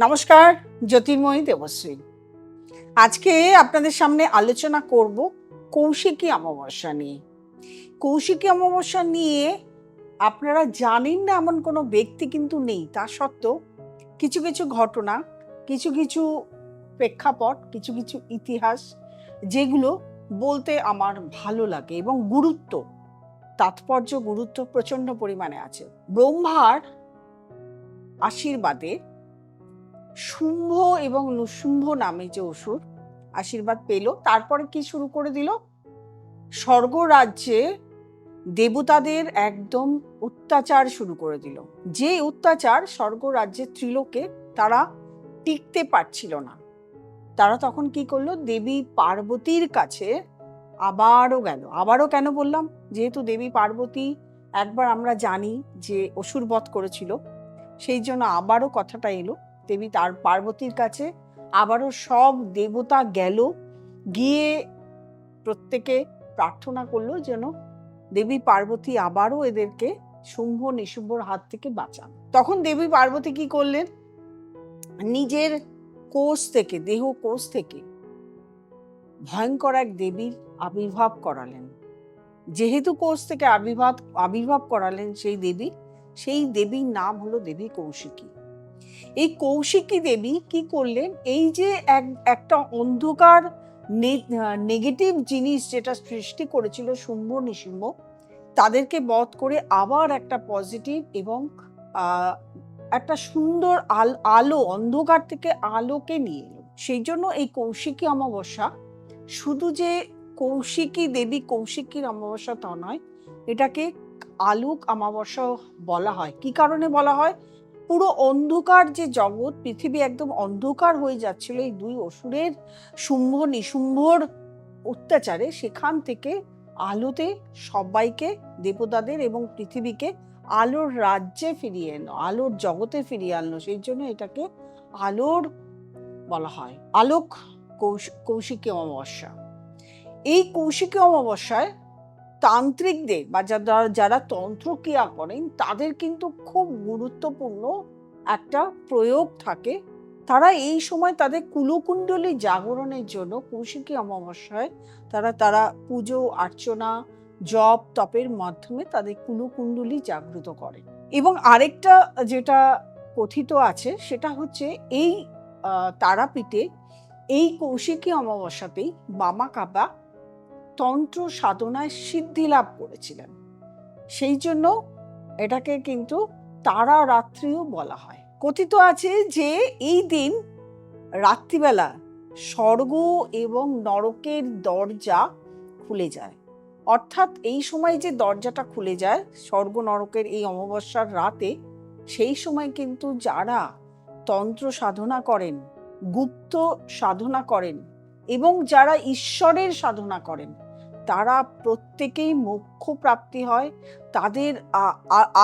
নমস্কার, জ্যোতির্ময়ী দেবশ্রী। আজকে আপনাদের সামনে আলোচনা করব কৌশিকী অমাবস্যা নিয়ে। কৌশিকী অমাবস্যা নিয়ে আপনারা জানেন না এমন কোনো ব্যক্তি কিন্তু নেই। তা সত্ত্বেও কিছু কিছু ঘটনা, কিছু কিছু প্রেক্ষাপট, কিছু কিছু ইতিহাস যেগুলো বলতে আমার ভালো লাগে এবং তাৎপর্য গুরুত্ব প্রচণ্ড পরিমাণে আছে। ব্রহ্মার আশীর্বাদে শুম্ভ এবং নৃশুম্ভ নামে যে অসুর আশীর্বাদ পেল, তারপরে কি শুরু করে দিল? স্বর্গ রাজ্যে দেবতাদের একদম অত্যাচার শুরু করে দিল। যে অত্যাচার স্বর্গ রাজ্যের ত্রিলোকে তারা টিকতে পারছিল না। তারা তখন কি করলো? দেবী পার্বতীর কাছে আবারও গেল। আবারও কেন বললাম? যেহেতু দেবী পার্বতী একবার আমরা জানি যে অসুর বধ করেছিল, সেই জন্য আবারও কথাটা এলো। দেবী তার পার্বতীর কাছে আবারও সব দেবতা গেল, গিয়ে প্রত্যেকে প্রার্থনা করলো যেন দেবী পার্বতী আবারও এদেরকে শুম্ভ নিশুম্ভর হাত থেকে বাঁচান। তখন দেবী পার্বতী কি করলেন? নিজের কোষ থেকে, দেহ কোষ থেকে ভয়ঙ্কর এক দেবীর আবির্ভাব করালেন। যেহেতু কোষ থেকে আবির্ভাব করালেন সেই দেবীর নাম হলো দেবী কৌশিকী। এই কৌশিকী দেবী কি করলেন? এই যে একটা অন্ধকার নেগেটিভ জিনিস যেটা সৃষ্টি করেছিল শুম্ভ নিশুম্ভ, তাদেরকে বধ করে আবার একটা পজিটিভ এবং একটা সুন্দর আলো, অন্ধকার থেকে আলোকে নিয়ে এলো। সেই জন্য এই কৌশিকী অমাবস্যা শুধু যে কৌশিকী দেবী কৌশিকীর অমাবস্যা তা নয়, এটাকে আলোক অমাবস্যা বলা হয়। কি কারণে বলা হয়? পুরো অন্ধকার যে জগৎ, পৃথিবী একদম অন্ধকার হয়ে যাচ্ছিল এই দুই অসুরের শুম্ভ নিশুম্ভর অত্যাচারে, সেখান থেকে আলোতে সবাইকে, দেবতাদের এবং পৃথিবীকে আলোর রাজ্যে ফিরিয়ে এনো, আলোর জগতে ফিরিয়ে আনলো। সেই জন্য এটাকে আলোর বলা হয়, আলোক কৌশিকী অমাবস্যা। এই কৌশিকী অমাবস্যায় তান্ত্রিকদের বা যারা তন্ত্রক্রিয়া করেন তাদের কিন্তু খুব গুরুত্বপূর্ণ একটা প্রয়োগ থাকে। তারা এই সময় তাদের কুলকুণ্ডলী জাগরণের জন্য কৌশিকী অমাবস্যায় তারা পুজো আর্চনা, জপ তপের মাধ্যমে তাদের কুলকুণ্ডলী জাগ্রত করে। এবং আরেকটা যেটা কথিত আছে সেটা হচ্ছে এই তারাপীঠে এই কৌশিকী অমাবস্যাতেই বামা কাবা তন্ত্র সাধনায় সিদ্ধি লাভ করেছিলেন। সেই জন্য এটাকে কিন্তু তারা রাত্রিও বলা হয়। কথিত আছে যে এই দিন রাত্রিবেলা স্বর্গ এবং নরকের দরজা খুলে যায়। অর্থাৎ এই সময় যে দরজাটা খুলে যায় স্বর্গ নরকের এই অমাবস্যার রাতে, সেই সময় কিন্তু যারা তন্ত্র সাধনা করেন, গুপ্ত সাধনা করেন এবং যারা ঈশ্বরের সাধনা করেন, তারা প্রত্যেকেই মোক্ষ প্রাপ্তি হয়। তাদের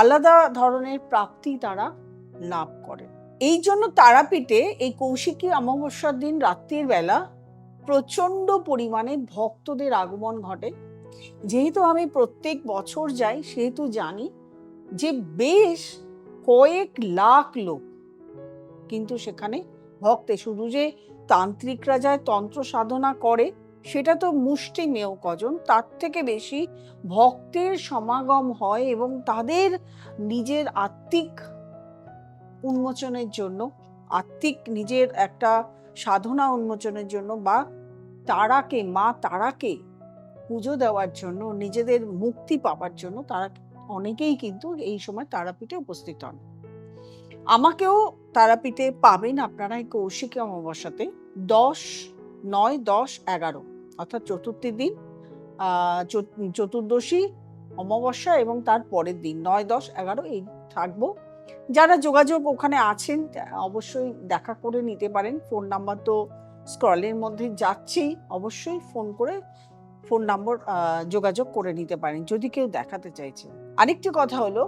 আলাদা ধরনের প্রাপ্তি তারা লাভ করে। এই জন্য তারাপীঠে এই কৌশিকী অমাবস্যার দিন রাত্রির বেলা প্রচন্ড পরিমাণে ভক্তদের আগমন ঘটে। যেহেতু আমি প্রত্যেক বছর যাই, সেহেতু জানি যে বেশ কয়েক লাখ লোক কিন্তু সেখানে ভক্তে, শুধু যে তান্ত্রিকরা যায় তন্ত্র সাধনা করে সেটা তো মুষ্টিমেয় কজন, তার থেকে বেশি ভক্তের সমাগম হয় এবং তাদের নিজের আত্মিক উন্মোচনের জন্য, আত্মিক নিজের একটা সাধনা উন্মোচনের জন্য বা মা তারাকে পুজো দেওয়ার জন্য, নিজেদের মুক্তি পাওয়ার জন্য তারা অনেকেই কিন্তু এই সময় তারাপীঠে উপস্থিত হন। আমাকেও তারাপীঠে পাবেন আপনারা এই কৌশিকী অমাবস্যাতে 10, 9, 10, 11 অর্থাৎ চতুর্থী দিন, চতুর্দশী অমাবস্যা এবং তার পরের দিন 9, 10, 11 এই থাকবো। যারা যোগাযোগ ওখানে আছেন অবশ্যই দেখা করে নিতে পারেন। ফোন নাম্বার তো স্ক্রলের মধ্যে যাচ্ছেই, অবশ্যই ফোন নম্বর যোগাযোগ করে নিতে পারেন যদি কেউ দেখাতে চাইছে। আরেকটি কথা হলো,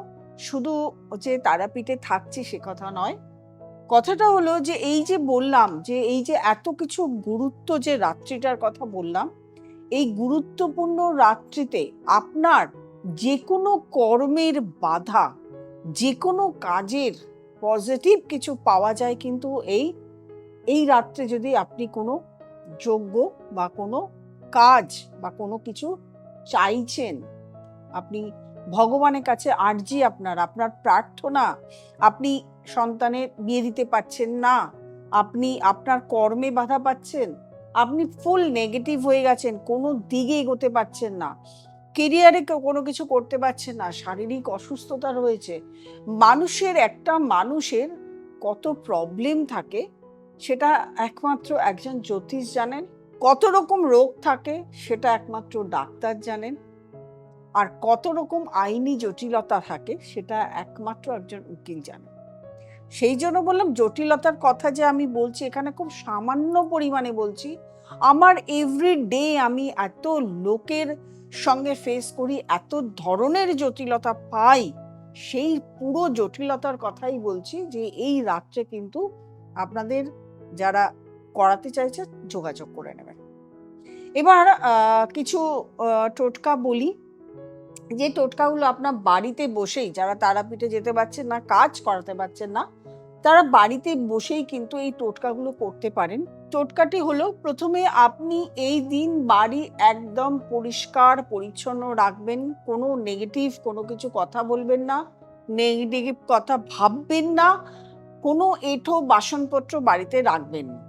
শুধু যে তারাপীঠে থাকছি সে কথা নয়, কথাটা হলো যে এই যে বললাম যে এই যে এত কিছু গুরুত্ব, যে রাত্রিটার কথা বললাম, এই গুরুত্বপূর্ণ রাত্রিতে আপনার যে কোনো কর্মের বাধা, যে কোনো কাজের পজিটিভ কিছু পাওয়া যায় কিন্তু এই রাত্রে যদি আপনি কোনো যজ্ঞ বা কোনো কাজ বা কোনো কিছু চাইছেন, আপনি ভগবানের কাছে আর্জি, আপনার প্রার্থনা, আপনি সন্তানের বিয়ে দিতে পারছেন না, আপনি আপনার কর্মে বাধা পাচ্ছেন, আপনি ফুল নেগেটিভ হয়ে গেছেন, কোনো দিকে এগোতে পারছেন না, কেরিয়ারে কোনো কিছু করতে পারছেন না, শারীরিক অসুস্থতা রয়েছে। মানুষের কত প্রবলেম থাকে সেটা একমাত্র একজন জ্যোতিষ জানেন, কত রকম রোগ থাকে সেটা একমাত্র ডাক্তার জানেন, আর কত রকম আইনি জটিলতা থাকে সেটা একমাত্র একজন উকিল জানেন। সেই জন্য বললাম জটিলতার কথা যে আমি বলছি এখানে খুব সামান্য পরিমাণে বলছি। আমার এভরিডে আমি এত লোকের সঙ্গে ফেস করি, এত ধরনের জটিলতা পাই, সেই পুরো জটিলতার কথাই বলছি যে এই রাত্রে কিন্তু আপনাদের যারা করাতে চাইছে যোগাযোগ করে নেবেন। এবার কিছু টোটকা বলি, যে টোটকাগুলো আপনার বাড়িতে বসেই, যারা তারাপীঠে যেতে পারছেন না, কাজ করাতে পারছেন না, তারা বাড়িতে বসেই কিন্তু এই টোটকাগুলো করতে পারেন। টোটকাটি হলো, প্রথমে আপনি এই দিন বাড়ি একদম পরিষ্কার পরিচ্ছন্ন রাখবেন, কোনো নেগেটিভ কোনো কিছু কথা বলবেন না, নেগেটিভ কথা ভাববেন না, কোনো এঁঠো বাসনপত্র বাড়িতে রাখবেন না।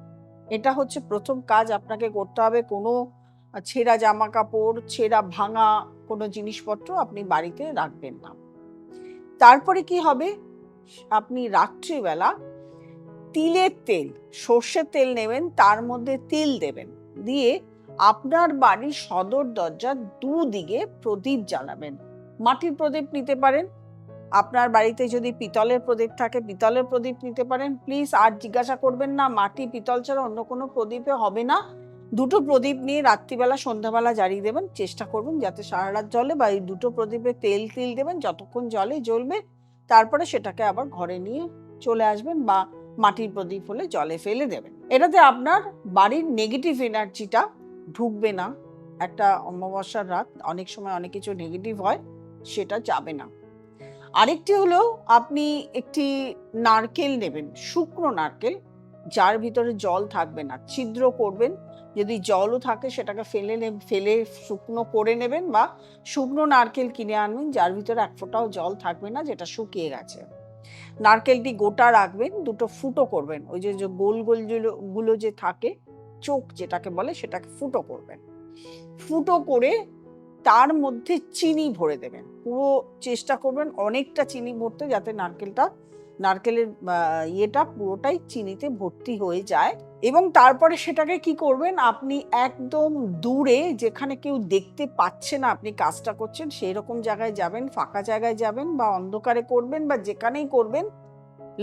এটা হচ্ছে প্রথম কাজ আপনাকে করতে হবে। কোনো ছেঁড়া জামা কাপড়, ছেঁড়া ভাঙা কোনো জিনিসপত্র আপনি বাড়িতে রাখবেন না। তারপরে কি হবে, আপনি রাত্রিবেলা তিলের তেল, সর্ষের তেল নেবেন, তার মধ্যে তিল দেবেন, দিয়ে আপনার বাড়ির সদর দরজার দুদিকে প্রদীপ জ্বালাবেন। মাটির প্রদীপ নিতে পারেন, আপনার বাড়িতে যদি পিতলের প্রদীপ থাকে পিতলের প্রদীপ নিতে পারেন। প্লিজ আর জিজ্ঞাসা করবেন না মাটি পিতল ছাড়া অন্য কোনো প্রদীপে হবে না। দুটো প্রদীপ নিয়ে রাত্রিবেলা সন্ধ্যাবেলা জ্বালিয়ে দেবেন, চেষ্টা করবেন যাতে সারা রাত জ্বলে, বা এই দুটো প্রদীপে তেল দেবেন, যতক্ষণ জ্বলবে, তারপরে সেটাকে আবার ঘরে নিয়ে চলে আসবেন, বা মাটির প্রদীপ হলে জলে ফেলে দেবেন। এটাতে আপনার বাড়ির নেগেটিভ এনার্জিটা ঢুকবে না। একটা অমাবস্যার রাত, অনেক সময় অনেক কিছু নেগেটিভ হয়, সেটা যাবে না। আরেকটি হলো, আপনি একটি নারকেল নেবেন, শুকনো নারকেল, যার ভিতরে জল থাকবে না, ছিদ্র করবেন, যদি জলও থাকে সেটাকে ফেলে শুকনো করে নেবেন, বা শুকনো নারকেল কিনে আনবেন যার ভিতরে এক ফোঁটাও জল থাকবে না, যেটা শুকিয়ে গেছে। নারকেলটি গোটা রাখবেন, দুটো ফুটো করবেন, ওই যে গোল গোল গুলো যে থাকে, চোখ যেটাকে বলে, সেটাকে ফুটো করবেন। ফুটো করে তার মধ্যে চিনি ভরে দেবেন, পুরো চেষ্টা করবেন অনেকটা চিনি ভরতে, যাতে নারকেলের ইয়েটা পুরোটাই চিনিতে ভর্তি হয়ে যায়। এবং তারপরে সেটাকে কি করবেন, আপনি একদম দূরে, যেখানে কেউ দেখতে পাচ্ছে না আপনি কাজটা করছেন, সেই রকম জায়গায় যাবেন, ফাঁকা জায়গায় যাবেন, বা অন্ধকারে করবেন, বা যেখানেই করবেন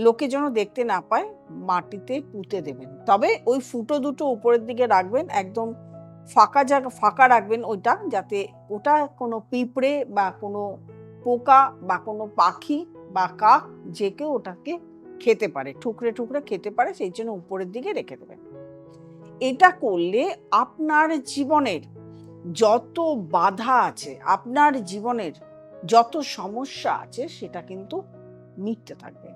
লোকে যেন দেখতে না পায়, মাটিতে পুঁতে দেবেন। তবে ওই ফুটো দুটো উপরের দিকে রাখবেন, একদম ফাঁকা রাখবেন ওইটা, যাতে ওটা কোনো পিঁপড়ে বা কোনো পোকা বা কোনো পাখি বা কাক যে কেউ ওটাকে খেতে পারে, ঠুকরে খেতে পারে, সেই জন্য উপরের দিকে রেখে দেবেন। এটা করলে আপনার জীবনের যত বাধা আছে, আপনার জীবনের যত সমস্যা আছে, সেটা কিন্তু মিটতে থাকবে।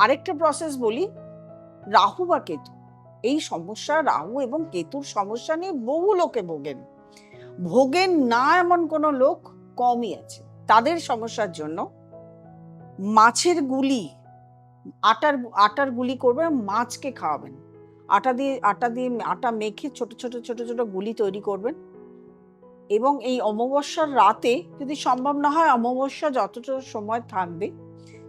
আরেকটা প্রসেস বলি, রাহু বা কেতু, এই সমস্যা, রাহু এবং কেতুর সমস্যা নিয়ে বহু লোকে ভোগেন না এমন কোনো লোক কমই আছে। তাদের সমস্যার জন্য মাছের গুলি, আটার গুলি করবেন, মাছকে খাওয়াবেন, আটা মেখে ছোট ছোট গুলি তৈরি করবেন। এবং এই অমাবস্যার রাতে, যদি সম্ভব না হয় অমাবস্যা যতটা সময় থাকবে,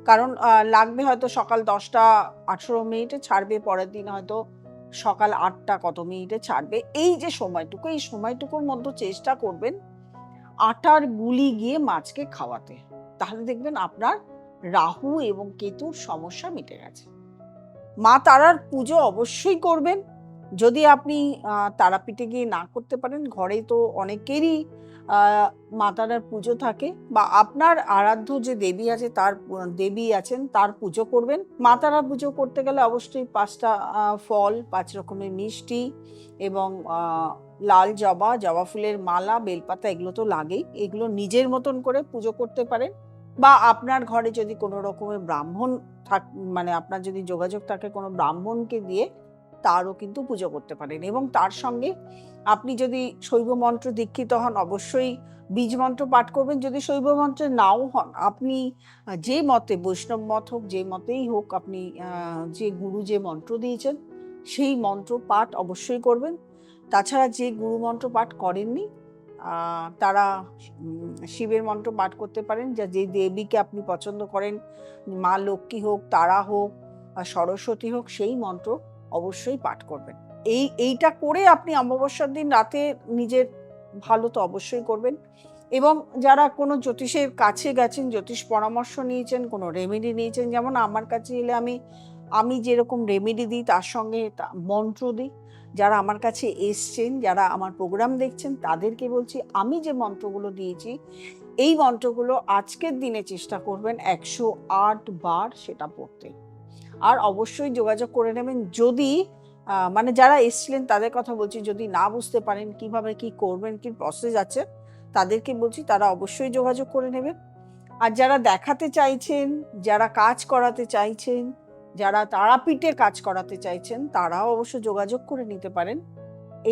কারণ লাগবে হয়তো সকাল 10:18 ছাড়বে, পরের দিন হয়তো সকাল 8টা কত মিনিটে ছাড়বে, এই যে এই সময়টুকুর মধ্যে চেষ্টা করবেন আটার গুলি গিয়ে মাছকে খাওয়াতে, তাহলে দেখবেন আপনার রাহু এবং কেতুর সমস্যা মিটে গেছে। মা তারার পুজো অবশ্যই করবেন। যদি আপনি তারাপীঠে গিয়ে না করতে পারেন, ঘরে তো অনেকেরই মা তারার পুজো থাকে, বা আপনার আরাধ্য যে দেবী আছেন তার পুজো করবেন। মা তারার পুজো করতে গেলে অবশ্যই 5টা ফল, 5 রকমের মিষ্টি, এবং লাল জবা ফুলের মালা, বেলপাতা, এগুলো তো লাগেই। এগুলো নিজের মতন করে পুজো করতে পারেন। বা আপনার ঘরে যদি কোনো রকমের ব্রাহ্মণ মানে আপনার যদি যোগাযোগ থাকে কোনো ব্রাহ্মণকে দিয়ে, তারও কিন্তু পুজো করতে পারেন। এবং তার সঙ্গে আপনি যদি শৈব মন্ত্র দীক্ষিত হন, অবশ্যই বীজ মন্ত্র পাঠ করবেন। যদি শৈব মন্ত্রে নাও হন, আপনি যে মতে, বৈষ্ণব মত হোক, যে মতেই হোক, আপনি যে গুরু যে মন্ত্র দিয়েছেন সেই মন্ত্র পাঠ অবশ্যই করবেন। তাছাড়া যে গুরু মন্ত্র পাঠ করেননি তারা শিবের মন্ত্র পাঠ করতে পারেন, যে দেবীকে আপনি পছন্দ করেন, মা লক্ষ্মী হোক, তারা হোক, সরস্বতী হোক, সেই মন্ত্র অবশ্যই পাঠ করবেন। এইটা করে আপনি অমাবস্যার দিন রাতে নিজের ভালো তো অবশ্যই করবেন। এবং যারা কোনো জ্যোতিষের কাছে গেছেন, জ্যোতিষ পরামর্শ নিয়েছেন, কোনো রেমেডি নিয়েছেন, যেমন আমার কাছে এলে আমি যেরকম রেমেডি দিই তার সঙ্গে মন্ত্র দিই। যারা আমার কাছে এসছেন, যারা আমার প্রোগ্রাম দেখছেন, তাদেরকে বলছি আমি যে মন্ত্রগুলো দিয়েছি এই মন্ত্রগুলো আজকের দিনে চেষ্টা করবেন 108 বার সেটা পড়তে। আর অবশ্যই যোগাযোগ করে নেবেন। যদি মানে যারা এসছিলেন তাদের কথা বলছি, যদি না বুঝতে পারেন কিভাবে কি করবেন, কি প্রসেস আছে, তাদেরকে বলছি তারা অবশ্যই যোগাযোগ করে নেবেন। আর যারা দেখাতে চাইছেন, যারা কাজ করাতে চাইছেন, যারা তারাপীঠে কাজ করাতে চাইছেন, তারাও অবশ্য যোগাযোগ করে নিতে পারেন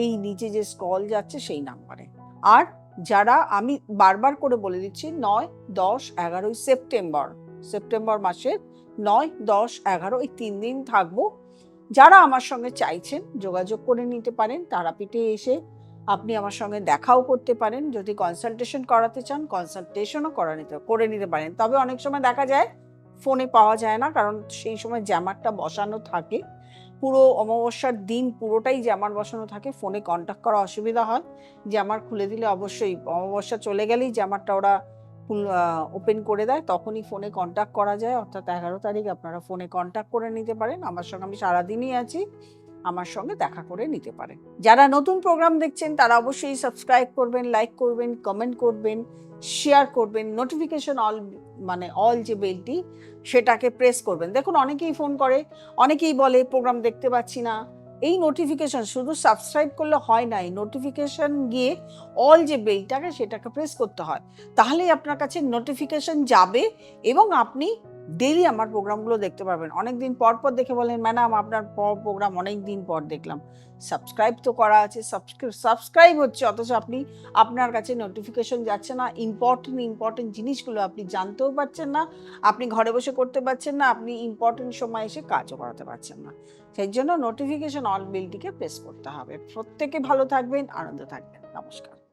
এই নিচে যে স্কল যাচ্ছে সেই নাম্বারে। আর যারা, আমি বারবার করে বলে দিচ্ছি, 9, 10, 11 সেপ্টেম্বর মাসের 9, 10, 11 এই 3 দিন থাকবো। যারা আমার সঙ্গে চাইছেন যোগাযোগ করে নিতে পারেন। তারাপীঠে এসে আপনি আমার সঙ্গে দেখাও করতে পারেন। যদি কনসালটেশন করাতে চান, কনসালটেশনও করে নিতে পারেন। তবে অনেক সময় দেখা যায় ফোনে পাওয়া যায় না, কারণ সেই সময় জ্যামারটা বসানো থাকে। পুরো অমাবস্যার দিন পুরোটাই জ্যামার বসানো থাকে, ফোনে কন্ট্যাক্ট করা অসুবিধা হয়। জ্যামার খুলে দিলে অবশ্যই অমাবস্যা চলে গেলেই জ্যামারটা ওরা ওপেন করে দেয়, তখনই ফোনে কন্ট্যাক্ট করা যায়। অর্থাৎ 11 তারিখ আপনারা ফোনে কন্ট্যাক্ট করে নিতে পারেন আমার সঙ্গে। আমি সারাদিনই আছি, আমার সঙ্গে দেখা করে নিতে পারেন। যারা নতুন প্রোগ্রাম দেখছেন তারা অবশ্যই সাবস্ক্রাইব করবেন, লাইক করবেন, কমেন্ট করবেন, শেয়ার করবেন, নোটিফিকেশন অল যে বেলটি সেটাকে প্রেস করবেন। দেখুন, অনেকেই ফোন করে, অনেকেই বলে প্রোগ্রাম দেখতে পাচ্ছি না। এই নোটিফিকেশন শুধু সাবস্ক্রাইব করলে হয় না, এই নোটিফিকেশন গিয়ে অল যে বেলটাকে সেটাকে প্রেস করতে হয়, তাহলেই আপনার কাছে নোটিফিকেশন যাবে এবং আপনি ডেইলি আমার প্রোগ্রামগুলো দেখতে পারবেন। অনেকদিন পর দেখে বলেন, ম্যাডাম আপনার প্রোগ্রাম অনেক দিন পর দেখলাম। সাবস্ক্রাইব তো করা আছে, সাবস্ক্রাইব হচ্ছে, অথচ আপনার কাছে নোটিফিকেশন যাচ্ছে না। ইম্পর্টেন্ট জিনিসগুলো আপনি জানতেও পারছেন না, আপনি ঘরে বসে করতে পারছেন না, আপনি ইম্পর্টেন্ট সময় এসে কাজও করাতে পারছেন না। সেই জন্য নোটিফিকেশন অল বেলটিকে প্রেস করতে হবে। প্রত্যেকে ভালো থাকবেন, আনন্দ থাকবেন। নমস্কার।